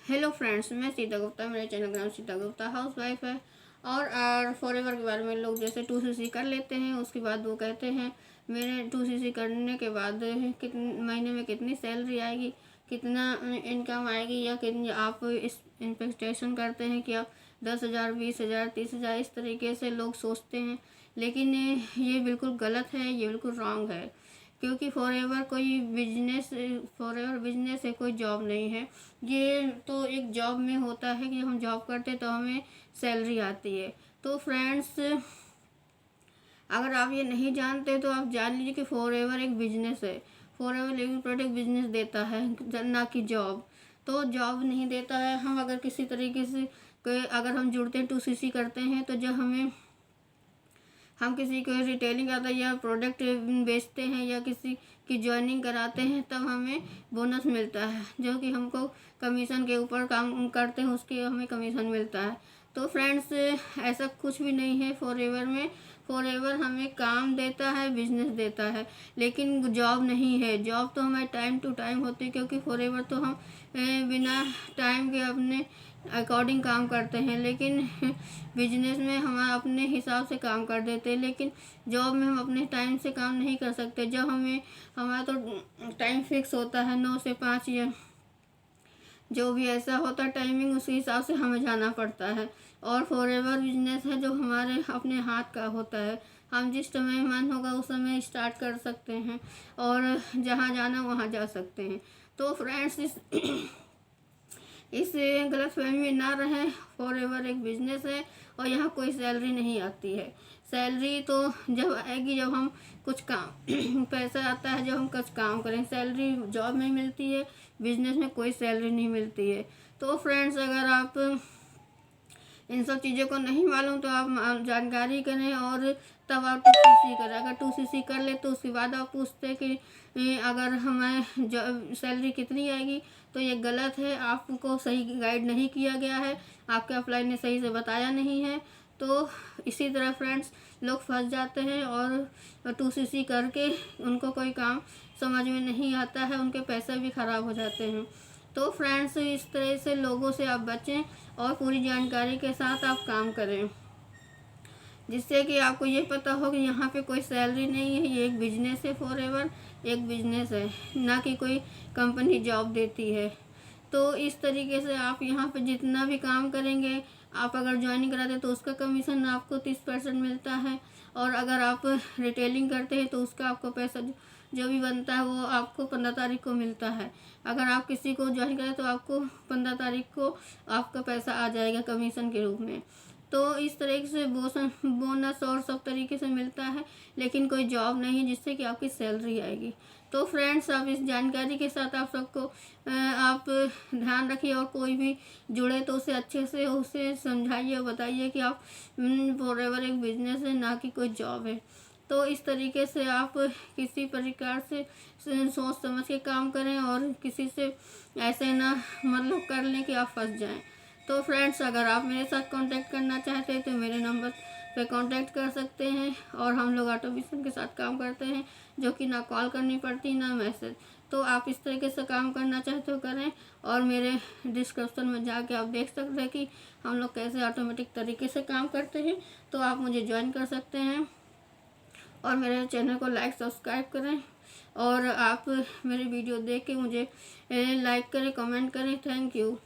Hello friends, मैं सीता गुप्ता। मेरे channel का नाम सीता गुप्ता हाउस वाइफ है। और फॉरएवर के बारे में लोग जैसे 2cc कर लेते हैं, उसके बाद वो कहते हैं मेरे 2cc करने के बाद कितने महीने में कितनी सैलरी आएगी, कितना इनकम आएगी, या कितनी आप इस एक्सपेक्टेशन करते हैं कि आप 10,000, 20,000, 30,000 इस तरीके से लोग सोचते हैं। लेकिन ये बिल्कुल गलत है, ये बिल्कुल रॉन्ग है। क्योंकि फॉरएवर बिजनेस है, कोई जॉब नहीं है। ये तो एक जॉब में होता है कि हम जॉब करते तो हमें सैलरी आती है। तो फ्रेंड्स, अगर आप ये नहीं जानते तो आप जान लीजिए कि फॉरएवर एक बिजनेस है। फॉरएवर लिविंग प्रोडक्ट बिजनेस देता है, ना कि जॉब। तो जॉब नहीं देता है। हम अगर किसी तरीके से अगर हम जुड़ते हैं, 2cc करते हैं, तो जब हम किसी को रिटेलिंग करते हैं या प्रोडक्ट बेचते हैं या किसी की ज्वाइनिंग कराते हैं, तब हमें बोनस मिलता है, जो कि हमको कमीशन के ऊपर काम करते हैं उसके हमें कमीशन मिलता है। तो फ्रेंड्स, ऐसा कुछ भी नहीं है फॉरएवर में। फॉरएवर हमें काम देता है, बिजनेस देता है, लेकिन जॉब नहीं है। जॉब तो हमारे टाइम टू टाइम होती है, क्योंकि फॉरएवर तो हम बिना टाइम के अपने अकॉर्डिंग काम करते हैं। लेकिन बिजनेस में हम अपने हिसाब से काम कर देते हैं, लेकिन जॉब में हम अपने टाइम से काम नहीं कर सकते। जब हमारा तो टाइम फिक्स होता है 9 से 5, या जो भी ऐसा होता है टाइमिंग, उसी हिसाब से हमें जाना पड़ता है। और फॉरएवर बिजनेस है जो हमारे अपने हाथ का होता है। हम जिस समय मन होगा उस समय स्टार्ट कर सकते हैं, और जहाँ जाना वहाँ जा सकते हैं। तो फ्रेंड्स, इस गलतफहमी में ना रहें। फॉरएवर एक बिजनेस है और यहाँ कोई सैलरी नहीं आती है। सैलरी तो जब आएगी जब हम कुछ काम पैसा आता है जब हम कुछ काम करें। सैलरी जॉब में मिलती है, बिजनेस में कोई सैलरी नहीं मिलती है। तो फ्रेंड्स, अगर आप इन सब चीज़ों को नहीं मालूम तो आप जानकारी करें, और तब आप 2cc करें। अगर 2cc कर ले तो उसके बाद आप पूछते हैं कि अगर हमें सैलरी कितनी आएगी, तो ये गलत है। आपको सही गाइड नहीं किया गया है, आपके अपलाइन ने सही से बताया नहीं है। तो इसी तरह फ्रेंड्स, लोग फंस जाते हैं और 2cc करके उनको कोई काम समझ में नहीं आता है, उनके पैसे भी ख़राब हो जाते हैं। तो फ्रेंड्स, इस तरह से लोगों से आप बचें और पूरी जानकारी के साथ आप काम करें, जिससे कि आपको ये पता हो कि यहाँ पे कोई सैलरी नहीं है। ये एक बिजनेस है, फॉरएवर एक बिजनेस है, ना कि कोई कंपनी जॉब देती है। तो इस तरीके से आप यहाँ पे जितना भी काम करेंगे, आप अगर ज्वाइनिंग कराते तो उसका कमीशन आपको 30% मिलता है, और अगर आप रिटेलिंग करते हैं तो उसका आपको पैसा जो भी बनता है वो आपको 15 तारीख को मिलता है। अगर आप किसी को ज्वाइन करें तो आपको 15 तारीख को आपका पैसा आ जाएगा कमीशन के रूप में। तो इस तरीके से बोनस और सब तरीके से मिलता है, लेकिन कोई जॉब नहीं है जिससे कि आपकी सैलरी आएगी। तो फ्रेंड्स, आप इस जानकारी के साथ आप सबको आप ध्यान रखिए, और कोई भी जुड़े तो उसे अच्छे से उसे समझाइए और बताइए कि आप फॉरएवर एक बिजनेस है, ना कि कोई जॉब है। तो इस तरीके से आप किसी प्रकार से सोच समझ के काम करें, और किसी से ऐसे ना मतलब कर लें कि आप फंस जाएं। तो फ्रेंड्स, अगर आप मेरे साथ कांटेक्ट करना चाहते हैं तो मेरे नंबर पे कांटेक्ट कर सकते हैं, और हम लोग ऑटोमेशन के साथ काम करते हैं, जो कि ना कॉल करनी पड़ती ना मैसेज। तो आप इस तरीके से काम करना चाहते हो करें, और मेरे डिस्क्रिप्शन में जाके आप देख सकते हैं कि हम लोग कैसे ऑटोमेटिक तरीके से काम करते हैं। तो आप मुझे ज्वाइन कर सकते हैं, और मेरे चैनल को लाइक सब्सक्राइब करें, और आप मेरे वीडियो देख के मुझे लाइक करें, कमेंट करें। Thank you.